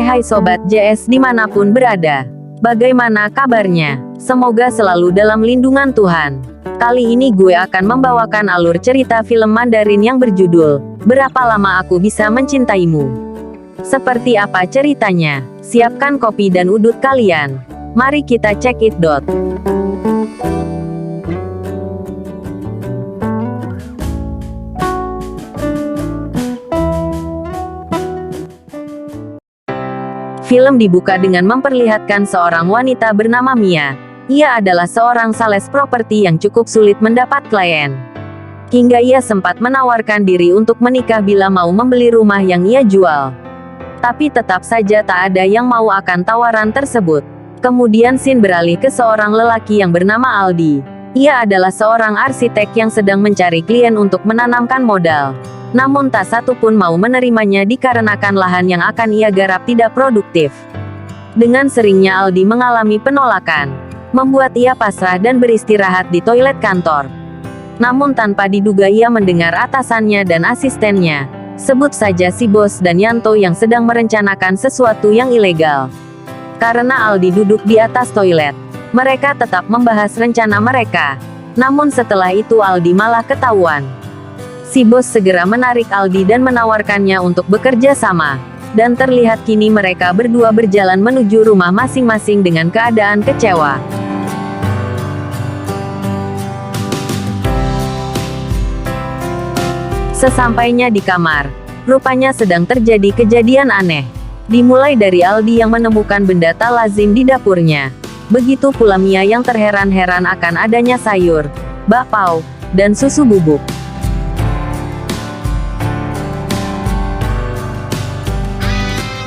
Hai Sobat JS dimanapun berada. Bagaimana kabarnya? Semoga selalu dalam lindungan Tuhan. Kali ini gue akan membawakan alur cerita film Mandarin yang berjudul Berapa Lama Aku Bisa Mencintaimu. Seperti apa ceritanya? Siapkan kopi dan udut kalian. Mari kita check it out. Film dibuka dengan memperlihatkan seorang wanita bernama Mia. Ia adalah seorang sales properti yang cukup sulit mendapat klien. Hingga ia sempat menawarkan diri untuk menikah bila mau membeli rumah yang ia jual. Tapi tetap saja tak ada yang mau akan tawaran tersebut. Kemudian scene beralih ke seorang lelaki yang bernama Aldi. Ia adalah seorang arsitek yang sedang mencari klien untuk menanamkan modal. Namun tak satu pun mau menerimanya dikarenakan lahan yang akan ia garap tidak produktif. Dengan seringnya Aldi mengalami penolakan, membuat ia pasrah dan beristirahat di toilet kantor. Namun tanpa diduga ia mendengar atasannya dan asistennya, sebut saja si bos dan Yanto yang sedang merencanakan sesuatu yang ilegal. Karena Aldi duduk di atas toilet, mereka tetap membahas rencana mereka. Namun setelah itu Aldi malah ketahuan. Si bos segera menarik Aldi dan menawarkannya untuk bekerja sama. Dan terlihat kini mereka berdua berjalan menuju rumah masing-masing dengan keadaan kecewa. Sesampainya di kamar, rupanya sedang terjadi kejadian aneh. Dimulai dari Aldi yang menemukan benda tak lazim di dapurnya. Begitu pula Mia yang terheran-heran akan adanya sayur, bakpao, dan susu bubuk.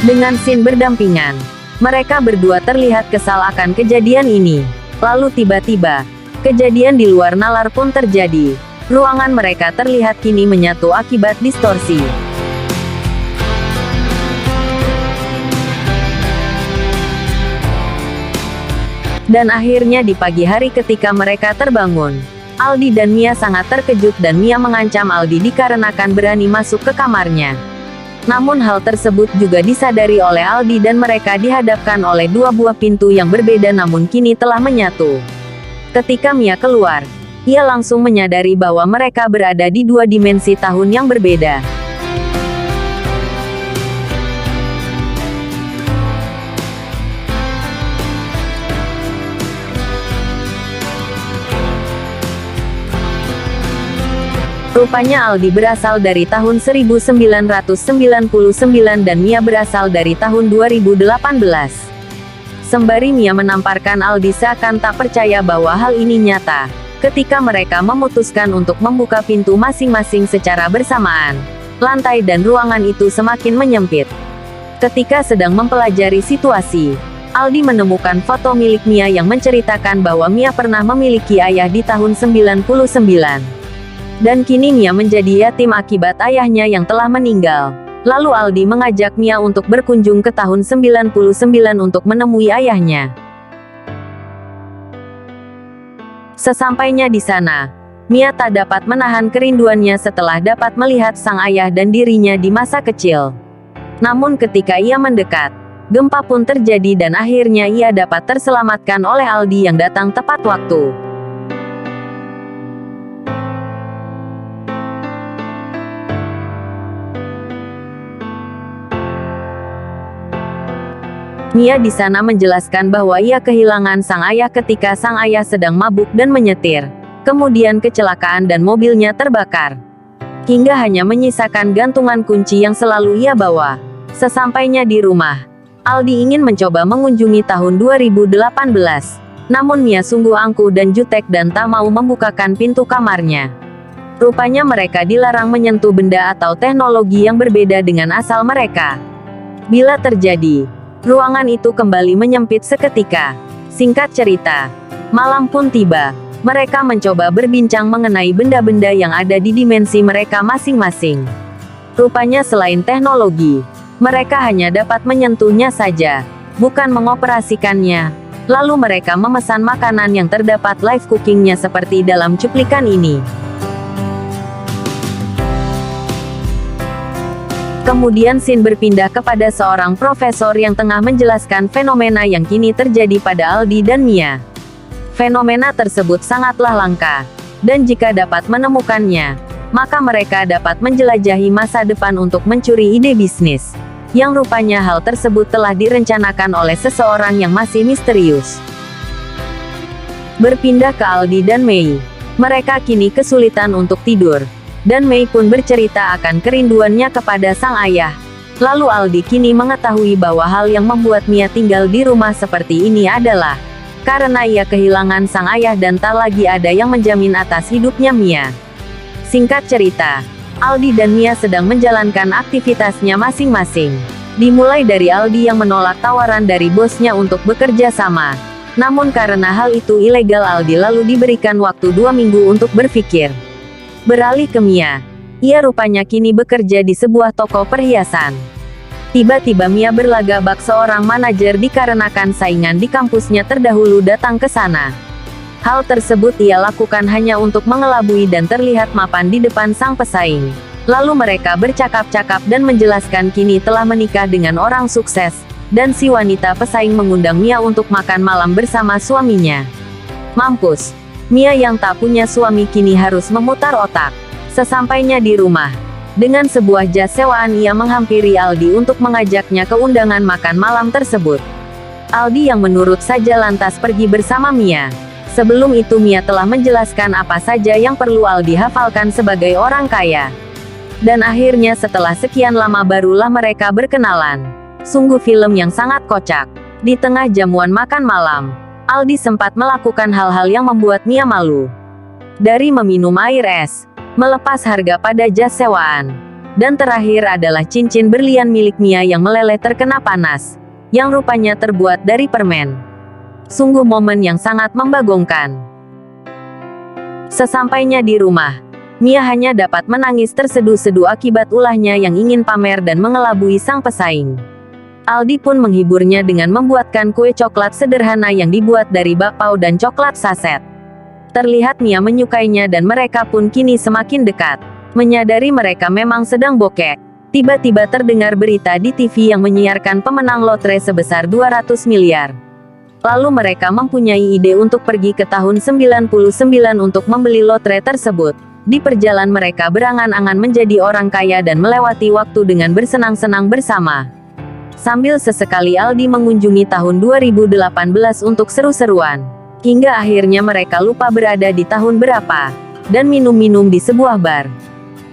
Dengan scene berdampingan, mereka berdua terlihat kesal akan kejadian ini. Lalu tiba-tiba, kejadian di luar nalar pun terjadi. Ruangan mereka terlihat kini menyatu akibat distorsi. Dan akhirnya di pagi hari ketika mereka terbangun, Aldi dan Mia sangat terkejut dan Mia mengancam Aldi dikarenakan berani masuk ke kamarnya. Namun hal tersebut juga disadari oleh Aldi dan mereka dihadapkan oleh dua buah pintu yang berbeda namun kini telah menyatu. Ketika Mia keluar, ia langsung menyadari bahwa mereka berada di dua dimensi tahun yang berbeda. Rupanya Aldi berasal dari tahun 1999 dan Mia berasal dari tahun 2018. Sembari Mia menamparkan Aldi seakan tak percaya bahwa hal ini nyata. Ketika mereka memutuskan untuk membuka pintu masing-masing secara bersamaan, lantai dan ruangan itu semakin menyempit. Ketika sedang mempelajari situasi, Aldi menemukan foto milik Mia yang menceritakan bahwa Mia pernah memiliki ayah di tahun 99. Dan kini Mia menjadi yatim akibat ayahnya yang telah meninggal. Lalu Aldi mengajak Mia untuk berkunjung ke tahun 99 untuk menemui ayahnya. Sesampainya di sana, Mia tak dapat menahan kerinduannya setelah dapat melihat sang ayah dan dirinya di masa kecil. Namun ketika ia mendekat, gempa pun terjadi dan akhirnya ia dapat terselamatkan oleh Aldi yang datang tepat waktu. Mia di sana menjelaskan bahwa ia kehilangan sang ayah ketika sang ayah sedang mabuk dan menyetir. Kemudian kecelakaan dan mobilnya terbakar. Hingga hanya menyisakan gantungan kunci yang selalu ia bawa. Sesampainya di rumah, Aldi ingin mencoba mengunjungi tahun 2018. Namun Mia sungguh angkuh dan jutek dan tak mau membukakan pintu kamarnya. Rupanya mereka dilarang menyentuh benda atau teknologi yang berbeda dengan asal mereka. Bila terjadi, ruangan itu kembali menyempit seketika. Singkat cerita, malam pun tiba. Mereka mencoba berbincang mengenai benda-benda yang ada di dimensi mereka masing-masing. Rupanya selain teknologi, mereka hanya dapat menyentuhnya saja, bukan mengoperasikannya. Lalu mereka memesan makanan yang terdapat live cookingnya seperti dalam cuplikan ini. Kemudian scene berpindah kepada seorang profesor yang tengah menjelaskan fenomena yang kini terjadi pada Aldi dan Mia. Fenomena tersebut sangatlah langka, dan jika dapat menemukannya, maka mereka dapat menjelajahi masa depan untuk mencuri ide bisnis. Yang rupanya hal tersebut telah direncanakan oleh seseorang yang masih misterius. Berpindah ke Aldi dan Mei. Mereka kini kesulitan untuk tidur. Dan Mei pun bercerita akan kerinduannya kepada sang ayah. Lalu Aldi kini mengetahui bahwa hal yang membuat Mia tinggal di rumah seperti ini adalah karena ia kehilangan sang ayah dan tak lagi ada yang menjamin atas hidupnya Mia. Singkat cerita, Aldi dan Mia sedang menjalankan aktivitasnya masing-masing. Dimulai dari Aldi yang menolak tawaran dari bosnya untuk bekerja sama. Namun karena hal itu ilegal, Aldi lalu diberikan waktu 2 minggu untuk berpikir. Beralih ke Mia. Ia rupanya kini bekerja di sebuah toko perhiasan. Tiba-tiba Mia berlagak seorang manajer dikarenakan saingan di kampusnya terdahulu datang ke sana. Hal tersebut ia lakukan hanya untuk mengelabui dan terlihat mapan di depan sang pesaing. Lalu mereka bercakap-cakap dan menjelaskan kini telah menikah dengan orang sukses, dan si wanita pesaing mengundang Mia untuk makan malam bersama suaminya. Mampus. Mia yang tak punya suami kini harus memutar otak. Sesampainya di rumah, dengan sebuah jas sewaan ia menghampiri Aldi untuk mengajaknya ke undangan makan malam tersebut. Aldi yang menurut saja lantas pergi bersama Mia. Sebelum itu Mia telah menjelaskan apa saja yang perlu Aldi hafalkan sebagai orang kaya. Dan akhirnya setelah sekian lama barulah mereka berkenalan. Sungguh film yang sangat kocak. Di tengah jamuan makan malam, Aldi sempat melakukan hal-hal yang membuat Mia malu. Dari meminum air es, melepas harga pada jas sewaan, dan terakhir adalah cincin berlian milik Mia yang meleleh terkena panas, yang rupanya terbuat dari permen. Sungguh momen yang sangat membagongkan. Sesampainya di rumah, Mia hanya dapat menangis terseduh-seduh akibat ulahnya yang ingin pamer dan mengelabui sang pesaing. Aldi pun menghiburnya dengan membuatkan kue coklat sederhana yang dibuat dari bakpao dan coklat saset. Terlihat Mia menyukainya dan mereka pun kini semakin dekat. Menyadari mereka memang sedang bokek, tiba-tiba terdengar berita di TV yang menyiarkan pemenang lotre sebesar 200 miliar. Lalu mereka mempunyai ide untuk pergi ke tahun 99 untuk membeli lotre tersebut. Di perjalanan mereka berangan-angan menjadi orang kaya dan melewati waktu dengan bersenang-senang bersama. Sambil sesekali Aldi mengunjungi tahun 2018 untuk seru-seruan. Hingga akhirnya mereka lupa berada di tahun berapa, dan minum-minum di sebuah bar.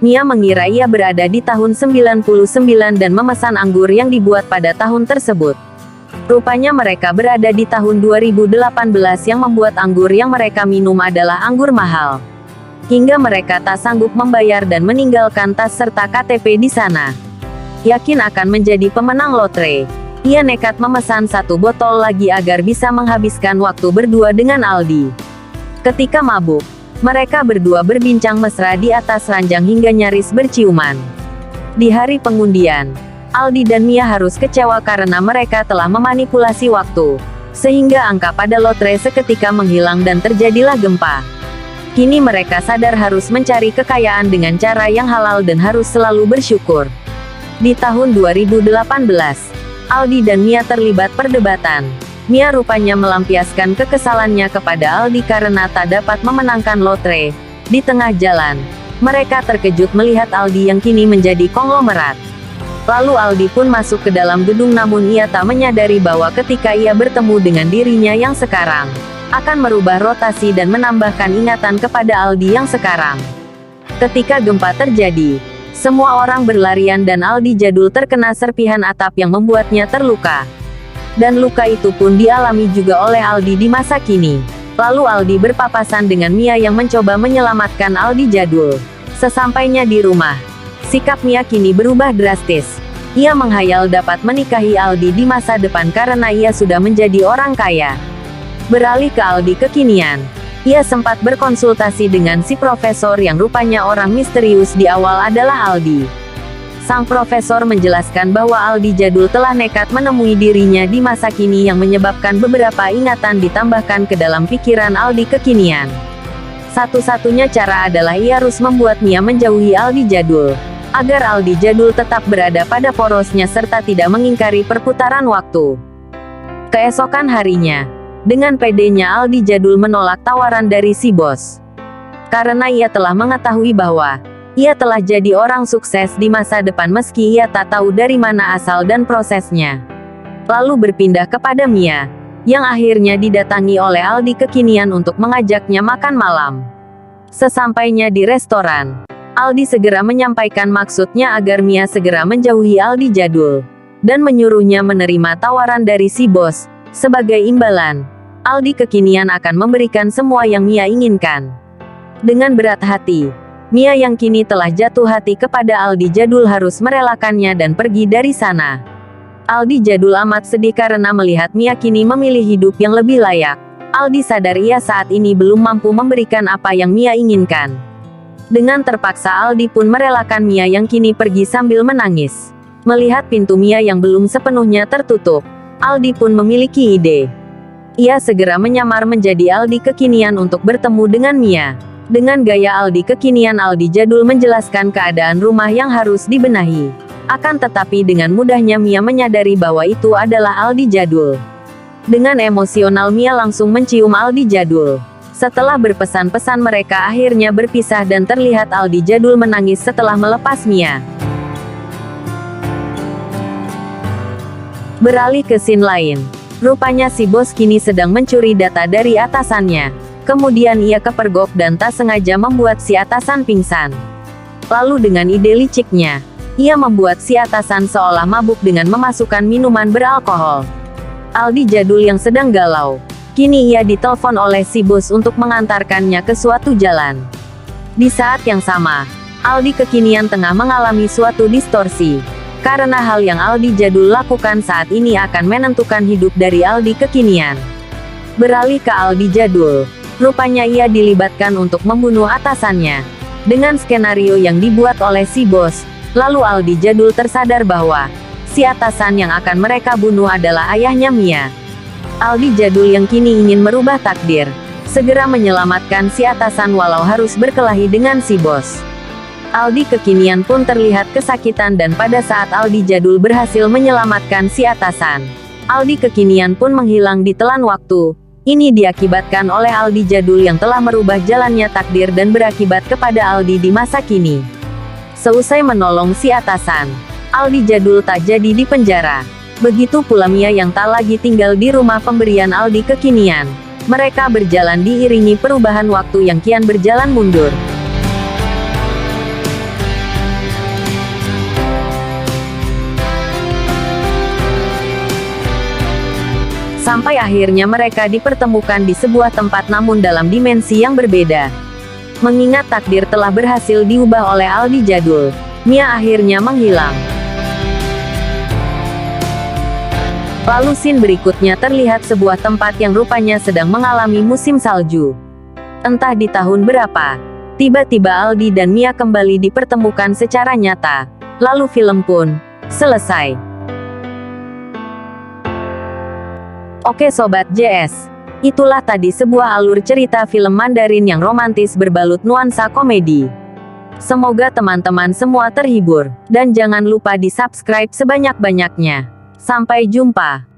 Mia mengira ia berada di tahun 99 dan memesan anggur yang dibuat pada tahun tersebut. Rupanya mereka berada di tahun 2018 yang membuat anggur yang mereka minum adalah anggur mahal. Hingga mereka tak sanggup membayar dan meninggalkan tas serta KTP di sana. Yakin akan menjadi pemenang lotre, ia nekat memesan 1 botol lagi agar bisa menghabiskan waktu berdua dengan Aldi. Ketika mabuk, mereka berdua berbincang mesra di atas ranjang hingga nyaris berciuman. Di hari pengundian, Aldi dan Mia harus kecewa karena mereka telah memanipulasi waktu, sehingga angka pada lotre seketika menghilang dan terjadilah gempa. Kini mereka sadar harus mencari kekayaan dengan cara yang halal dan harus selalu bersyukur. Di tahun 2018, Aldi dan Mia terlibat perdebatan. Mia rupanya melampiaskan kekesalannya kepada Aldi karena tak dapat memenangkan lotre. Di tengah jalan, mereka terkejut melihat Aldi yang kini menjadi konglomerat. Lalu Aldi pun masuk ke dalam gedung, namun ia tak menyadari bahwa ketika ia bertemu dengan dirinya yang sekarang, akan merubah rotasi dan menambahkan ingatan kepada Aldi yang sekarang. Ketika gempa terjadi, semua orang berlarian dan Aldi jadul terkena serpihan atap yang membuatnya terluka. Dan luka itu pun dialami juga oleh Aldi di masa kini. Lalu Aldi berpapasan dengan Mia yang mencoba menyelamatkan Aldi jadul. Sesampainya di rumah, sikap Mia kini berubah drastis. Ia menghayal dapat menikahi Aldi di masa depan karena ia sudah menjadi orang kaya. Beralih ke Aldi kekinian, ia sempat berkonsultasi dengan si profesor yang rupanya orang misterius di awal adalah Aldi. Sang profesor menjelaskan bahwa Aldi jadul telah nekat menemui dirinya di masa kini yang menyebabkan beberapa ingatan ditambahkan ke dalam pikiran Aldi kekinian. Satu-satunya cara adalah ia harus membuat Mia menjauhi Aldi jadul. agar Aldi jadul tetap berada pada porosnya serta tidak mengingkari perputaran waktu. Keesokan harinya, dengan pedenya Aldi jadul menolak tawaran dari si bos. Karena ia telah mengetahui bahwa ia telah jadi orang sukses di masa depan meski ia tak tahu dari mana asal dan prosesnya. Lalu berpindah kepada Mia, yang akhirnya didatangi oleh Aldi kekinian untuk mengajaknya makan malam. Sesampainya di restoran, Aldi segera menyampaikan maksudnya agar Mia segera menjauhi Aldi jadul, dan menyuruhnya menerima tawaran dari si bos. Sebagai imbalan, Aldi kekinian akan memberikan semua yang Mia inginkan. Dengan berat hati, Mia yang kini telah jatuh hati kepada Aldi jadul harus merelakannya dan pergi dari sana. Aldi jadul amat sedih karena melihat Mia kini memilih hidup yang lebih layak. Aldi sadar ia saat ini belum mampu memberikan apa yang Mia inginkan. Dengan terpaksa Aldi pun merelakan Mia yang kini pergi sambil menangis. Melihat pintu Mia yang belum sepenuhnya tertutup, Aldi pun memiliki ide. Ia segera menyamar menjadi Aldi kekinian untuk bertemu dengan Mia. Dengan gaya Aldi kekinian, Aldi jadul menjelaskan keadaan rumah yang harus dibenahi. Akan tetapi dengan mudahnya Mia menyadari bahwa itu adalah Aldi jadul. Dengan emosional Mia langsung mencium Aldi jadul. Setelah berpesan-pesan mereka akhirnya berpisah dan terlihat Aldi jadul menangis setelah melepas Mia. Beralih ke scene lain. Rupanya si bos kini sedang mencuri data dari atasannya. Kemudian ia kepergok dan tak sengaja membuat si atasan pingsan. Lalu dengan ide liciknya, ia membuat si atasan seolah mabuk dengan memasukkan minuman beralkohol. Aldi jadul yang sedang galau, kini ia ditelepon oleh si bos untuk mengantarkannya ke suatu jalan. Di saat yang sama, Aldi kekinian tengah mengalami suatu distorsi. Karena hal yang Aldi jadul lakukan saat ini akan menentukan hidup dari Aldi kekinian. Beralih ke Aldi jadul, rupanya ia dilibatkan untuk membunuh atasannya. Dengan skenario yang dibuat oleh si bos, lalu Aldi jadul tersadar bahwa si atasan yang akan mereka bunuh adalah ayahnya Mia. Aldi jadul yang kini ingin merubah takdir, segera menyelamatkan si atasan walau harus berkelahi dengan si bos. Aldi kekinian pun terlihat kesakitan dan pada saat Aldi jadul berhasil menyelamatkan si atasan, Aldi kekinian pun menghilang di telan waktu. Ini diakibatkan oleh Aldi jadul yang telah merubah jalannya takdir dan berakibat kepada Aldi di masa kini. Seusai menolong si atasan, Aldi jadul tak jadi di penjara. Begitu pula Mia yang tak lagi tinggal di rumah pemberian Aldi kekinian. Mereka berjalan diiringi perubahan waktu yang kian berjalan mundur. Sampai akhirnya mereka dipertemukan di sebuah tempat namun dalam dimensi yang berbeda. Mengingat takdir telah berhasil diubah oleh Aldi jadul, Mia akhirnya menghilang. Lalu scene berikutnya terlihat sebuah tempat yang rupanya sedang mengalami musim salju. Entah di tahun berapa, tiba-tiba Aldi dan Mia kembali dipertemukan secara nyata. Lalu film pun selesai. Oke Sobat JS, itulah tadi sebuah alur cerita film Mandarin yang romantis berbalut nuansa komedi. Semoga teman-teman semua terhibur, dan jangan lupa di subscribe sebanyak-banyaknya. Sampai jumpa.